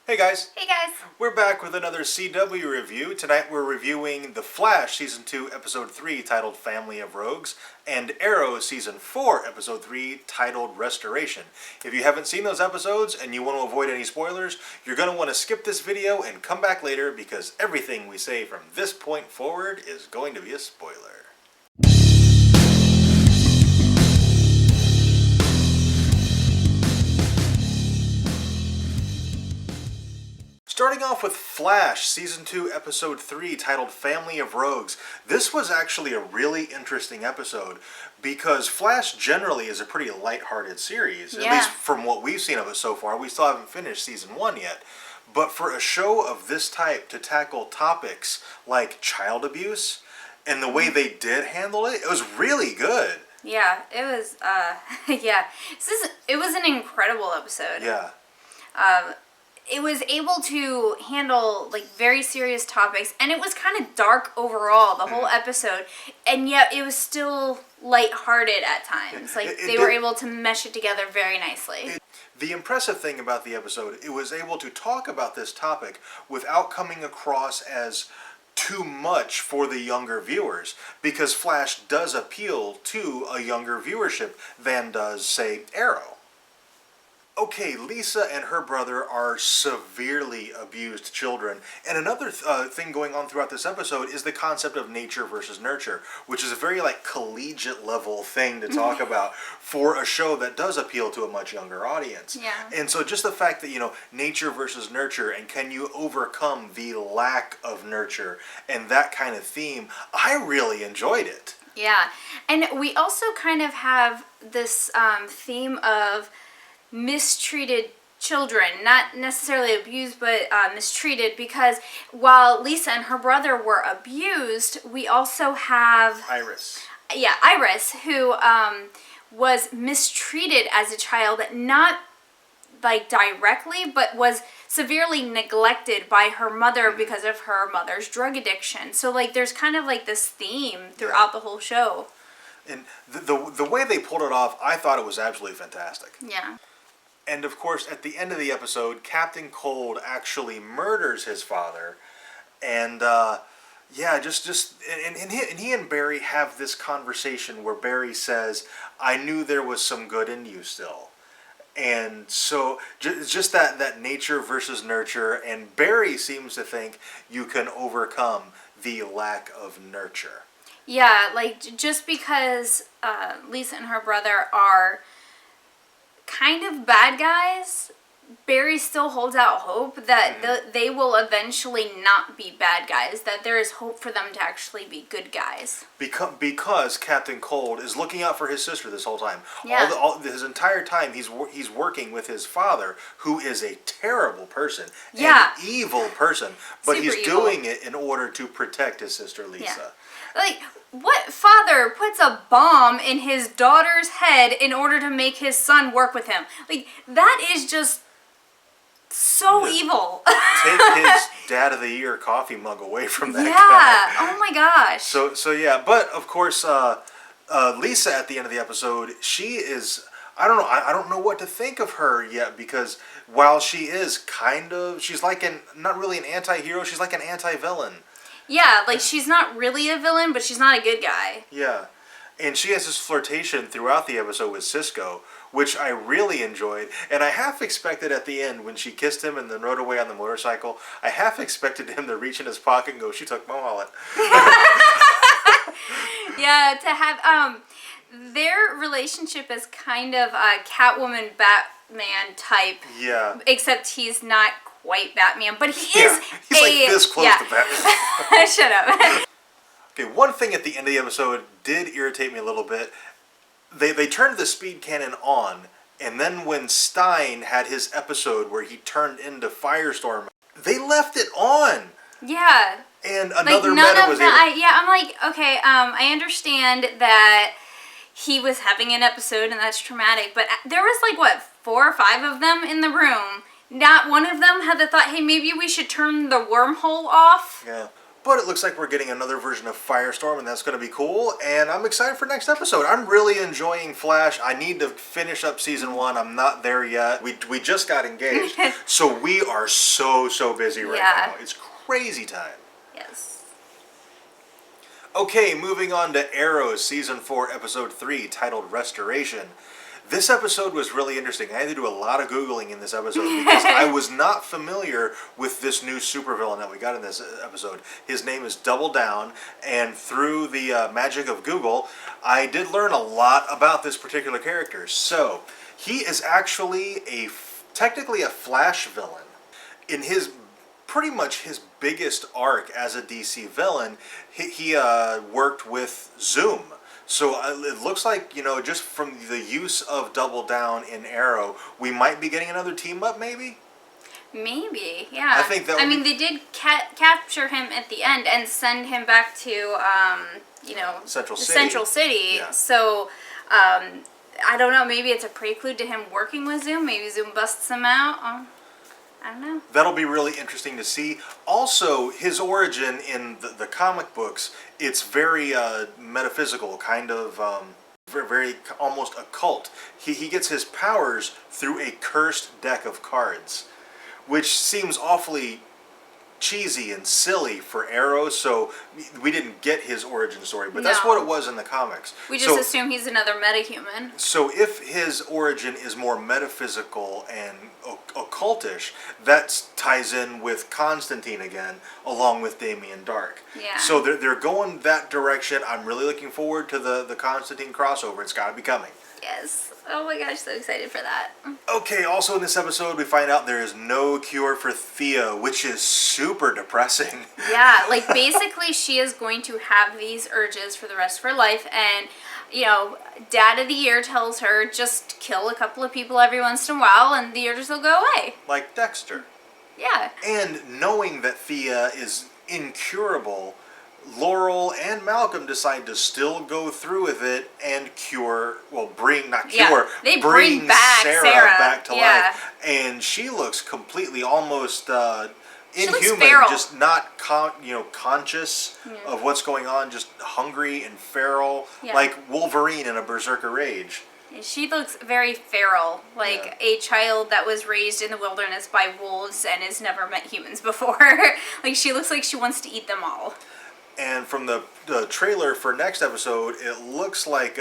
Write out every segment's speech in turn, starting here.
Hey guys! Hey guys! We're back with another CW review. Tonight we're reviewing The Flash Season 2 Episode 3 titled Family of Rogues and Arrow Season 4 Episode 3 titled Restoration. If you haven't seen those episodes and you want to avoid any spoilers, you're going to want to skip this video and come back later because everything we say from this point forward is going to be a spoiler. Starting off with Flash, Season 2, Episode 3, titled Family of Rogues. This was actually a really interesting episode because Flash generally is a pretty lighthearted series, at least from what we've seen of it so far. We still haven't finished Season 1 yet. But for a show of this type to tackle topics like child abuse and the way they did handle it, it was really good. Yeah, it was, it was an incredible episode. Yeah. It was able to handle like very serious topics, and it was kind of dark overall the whole episode, and yet it was still lighthearted at times. Like they were able to mesh it together very nicely. The impressive thing about the episode, it was able to talk about this topic without coming across as too much for the younger viewers, because Flash does appeal to a younger viewership than does, say, Arrow. Okay, Lisa and her brother are severely abused children, and another thing going on throughout this episode is the concept of nature versus nurture, which is a very collegiate level thing to talk about for a show that does appeal to a much younger audience. Yeah. And so just the fact that, nature versus nurture, and can you overcome the lack of nurture, and that kind of theme, I really enjoyed it. Yeah, and we also kind of have this theme of mistreated children, not necessarily abused, but mistreated, because while Lisa and her brother were abused, we also have Iris. Yeah, Iris, who was mistreated as a child, not directly, but was severely neglected by her mother because of her mother's drug addiction. So there's kind of this theme throughout the whole show. And the way they pulled it off, I thought it was absolutely fantastic. Yeah. And of course, at the end of the episode, Captain Cold actually murders his father, and he and Barry have this conversation where Barry says, "I knew there was some good in you still," and so just that nature versus nurture, and Barry seems to think you can overcome the lack of nurture. Yeah, just because Lisa and her brother are kind of bad guys, Barry still holds out hope that they will eventually not be bad guys, that there is hope for them to actually be good guys. Because Captain Cold is looking out for his sister this whole time. Yeah. His entire time he's working with his father, who is a terrible person, an evil person, but Super he's evil. doing it in order to protect his sister Lisa. Yeah. What father puts a bomb in his daughter's head in order to make his son work with him? That is just so evil. Take his Dad of the Year coffee mug away from that guy. Yeah, oh my gosh. So yeah, but of course, Lisa at the end of the episode, she is, I don't know what to think of her yet, because while she is she's not really an anti-hero, she's like an anti-villain. Yeah, she's not really a villain, but she's not a good guy. Yeah. And she has this flirtation throughout the episode with Cisco, which I really enjoyed. And I half expected at the end, when she kissed him and then rode away on the motorcycle, I half expected him to reach in his pocket and go, "She took my wallet." Yeah, to have, their relationship is kind of a Catwoman Batman type. Yeah. Except he's not quite Batman, but he is he's this close to Batman. Shut up. Okay, one thing at the end of the episode did irritate me a little bit. They turned the speed cannon on, and then when Stein had his episode where he turned into Firestorm, they left it on. Yeah. And another meta was I'm okay, I understand that he was having an episode and that's traumatic, but there was 4 or 5 of them in the room. Not one of them had the thought, hey, maybe we should turn the wormhole off. Yeah. But it looks like we're getting another version of Firestorm, and that's going to be cool. And I'm excited for next episode. I'm really enjoying Flash. I need to finish up season 1. I'm not there yet. We just got engaged, so we are so busy right now. It's crazy time. Yes. Okay, moving on to Arrow season 4, episode 3, titled Restoration. This episode was really interesting. I had to do a lot of Googling in this episode because I was not familiar with this new supervillain that we got in this episode. His name is Double Down, and through the magic of Google, I did learn a lot about this particular character. So, he is actually technically a Flash villain. In pretty much his biggest arc as a DC villain, he worked with Zoom. So it looks like, just from the use of Double Down in Arrow, we might be getting another team up, maybe? Maybe, yeah. I think that they did capture him at the end and send him back to, Central City. Central City. Yeah. So, I don't know, maybe it's a prelude to him working with Zoom. Maybe Zoom busts him out. I don't know. That'll be really interesting to see. Also, his origin in the comic books, it's very metaphysical, kind of very almost occult. He gets his powers through a cursed deck of cards, which seems awfully cheesy and silly for Arrow, so we didn't get his origin story, but that's what it was in the comics. We just assume he's another metahuman. So if his origin is more metaphysical and occultish, that ties in with Constantine again, along with Damien Dark. Yeah. So they're going that direction. I'm really looking forward to the Constantine crossover. It's got to be coming. Yes. Oh my gosh, so excited for that. Okay, also in this episode, we find out there is no cure for Thea, which is super depressing. Yeah, like basically she is going to have these urges for the rest of her life, and, Dad of the Year tells her just kill a couple of people every once in a while and the urges will go away. Like Dexter. Yeah. And knowing that Thea is incurable, Laurel and Malcolm decide to still go through with it and bring back Sarah back to life. And she looks completely almost inhuman, just not conscious of what's going on, just hungry and feral, like Wolverine in a berserker rage. She looks very feral, like a child that was raised in the wilderness by wolves and has never met humans before. Like, she looks like she wants to eat them all. And from the trailer for next episode, it looks like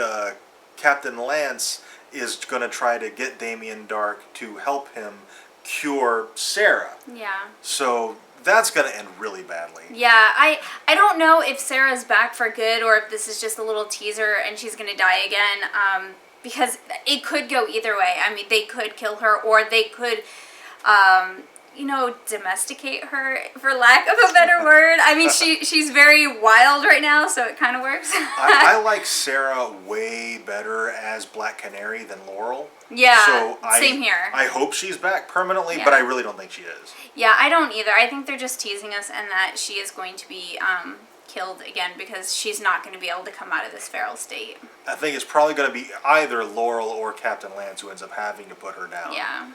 Captain Lance is going to try to get Damien Dark to help him cure Sarah. Yeah. So that's going to end really badly. Yeah, I don't know if Sarah's back for good or if this is just a little teaser and she's going to die again, because it could go either way. I mean, they could kill her or they could... domesticate her, for lack of a better word. I mean, she's very wild right now, so it kind of works. I like Sarah way better as Black Canary than Laurel. Yeah, so same here. I hope she's back permanently, but I really don't think she is. Yeah, I don't either. I think they're just teasing us and that she is going to be killed again because she's not going to be able to come out of this feral state. I think it's probably going to be either Laurel or Captain Lance who ends up having to put her down. Yeah.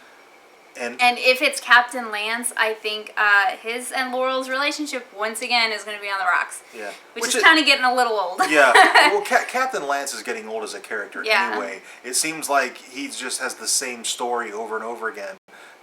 And if it's Captain Lance, I think his and Laurel's relationship, once again, is going to be on the rocks. Yeah. Which is kind of getting a little old. Yeah. Well, Captain Lance is getting old as a character anyway. It seems like he just has the same story over and over again.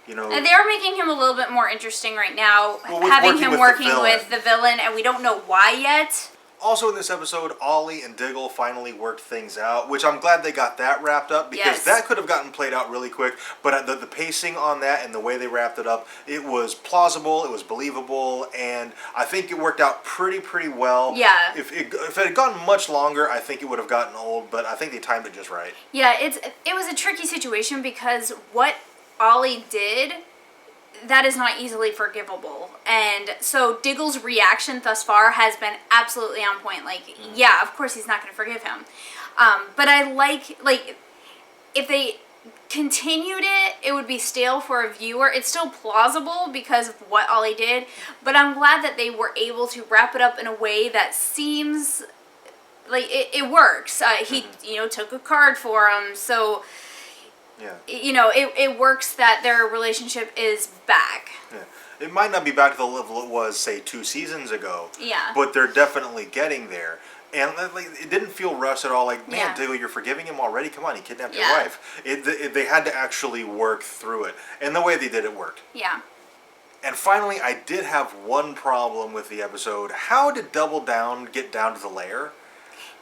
And they are making him a little bit more interesting right now, having him working with the villain, and we don't know why yet. Also in this episode, Ollie and Diggle finally worked things out, which I'm glad they got that wrapped up because that could have gotten played out really quick. But the pacing on that and the way they wrapped it up, it was plausible, it was believable, and I think it worked out pretty well. Yeah. If it had gotten much longer, I think it would have gotten old, but I think they timed it just right. Yeah, it was a tricky situation because what Ollie did, that is not easily forgivable. And so Diggle's reaction thus far has been absolutely on point. Like, yeah, of course he's not going to forgive him. But I like, if they continued it, it would be stale for a viewer. It's still plausible because of what Ollie did. But I'm glad that they were able to wrap it up in a way that seems like it works. He, took a card for him. So... Yeah. It works that their relationship is back. Yeah. It might not be back to the level it was, say, 2 seasons ago. Yeah. But they're definitely getting there. And like, it didn't feel rushed at all. Like, man, Yeah. Diggle, you're forgiving him already? Come on, he kidnapped your Yeah. wife. They had to actually work through it. And the way they did it worked. Yeah. And finally, I did have one problem with the episode. How did Double Down get down to the lair?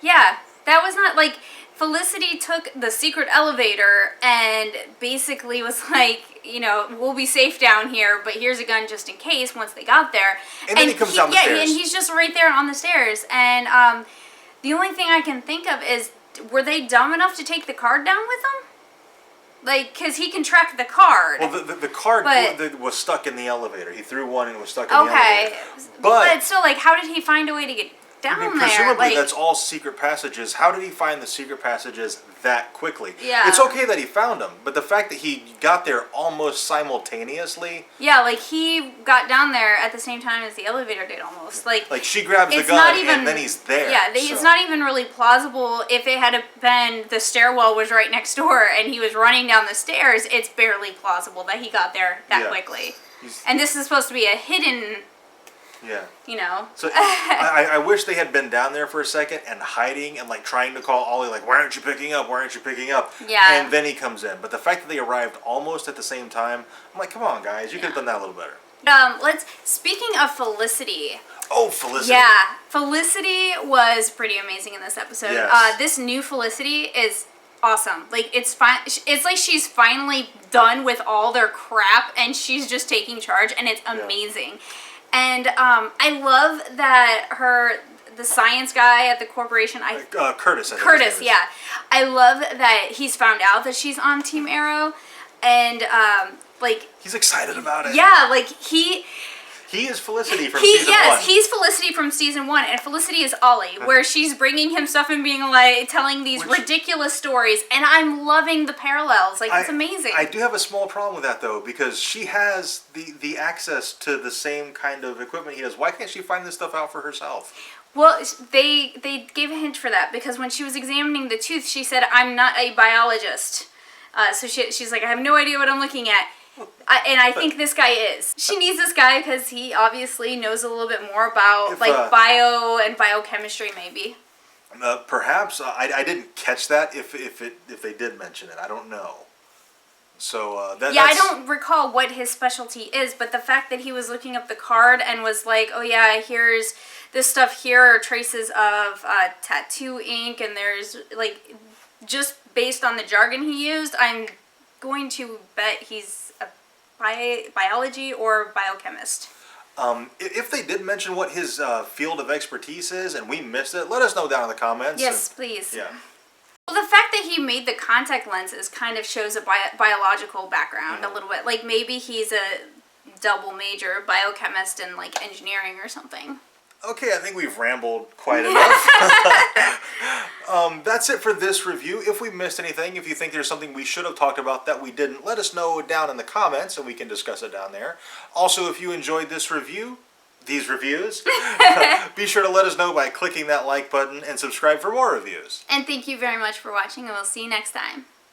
Yeah. That was not, like, Felicity took the secret elevator and basically was like, you know, we'll be safe down here, but here's a gun just in case once they got there. And then he comes down the stairs. Yeah, and he's just right there on the stairs. And the only thing I can think of is, were they dumb enough to take the card down with them? Like, because he can track the card. Well, the card was stuck in the elevator. He threw one and it was stuck in the okay. elevator. But still, like, how did he find a way to get down there? Presumably Like, that's all secret passages. How did he find the secret passages that quickly? Yeah. It's okay that he found them, but the fact that he got there almost simultaneously. Yeah, like, he got down there at the same time as the elevator did almost. Like she grabs the it's gun not even, and then he's there. Yeah, it's not even really plausible if it had been the stairwell was right next door and he was running down the stairs. It's barely plausible that he got there that quickly. And this is supposed to be a hidden... Yeah. You know. So I wish they had been down there for a second and hiding and like trying to call Ollie, like, why aren't you picking up? Why aren't you picking up? Yeah. And then he comes in. But the fact that they arrived almost at the same time, I'm like, come on, guys, you could have done that a little better. Speaking of Felicity. Oh, Felicity. Yeah, Felicity was pretty amazing in this episode. Yes. This new Felicity is awesome. Like, it's fine. It's like she's finally done with all their crap and she's just taking charge, and it's amazing. Yeah. And I love that the science guy at the corporation, Curtis. Curtis, yeah. I love that he's found out that she's on Team Arrow, and like he's excited about it. Yeah, like he is Felicity from season 1. Yes, he's Felicity from season 1, and Felicity is Ollie, where she's bringing him stuff and being like, telling these ridiculous stories, and I'm loving the parallels. Like, it's amazing. I do have a small problem with that, though, because she has the access to the same kind of equipment he does. Why can't she find this stuff out for herself? Well, they gave a hint for that, because when she was examining the tooth, she said, I'm not a biologist. So she's like, I have no idea what I'm looking at. And I think this guy is. She needs this guy because he obviously knows a little bit more about bio and biochemistry, maybe. Perhaps I didn't catch that. If they did mention it, I don't know. So I don't recall what his specialty is, but the fact that he was looking up the card and was like, oh yeah, here's this stuff here are traces of tattoo ink, and there's like, just based on the jargon he used, I'm going to bet he's a biology or biochemist. If they did mention what his field of expertise is and we missed it, let us know down in the comments. Yes, please. Yeah. Well, the fact that he made the contact lenses kind of shows a biological background a little bit. Like, maybe he's a double major biochemist and like engineering or something. Okay, I think we've rambled quite enough. That's it for this review. If we missed anything, if you think there's something we should have talked about that we didn't, let us know down in the comments and we can discuss it down there. Also, if you enjoyed these reviews, be sure to let us know by clicking that like button and subscribe for more reviews. And thank you very much for watching, and we'll see you next time.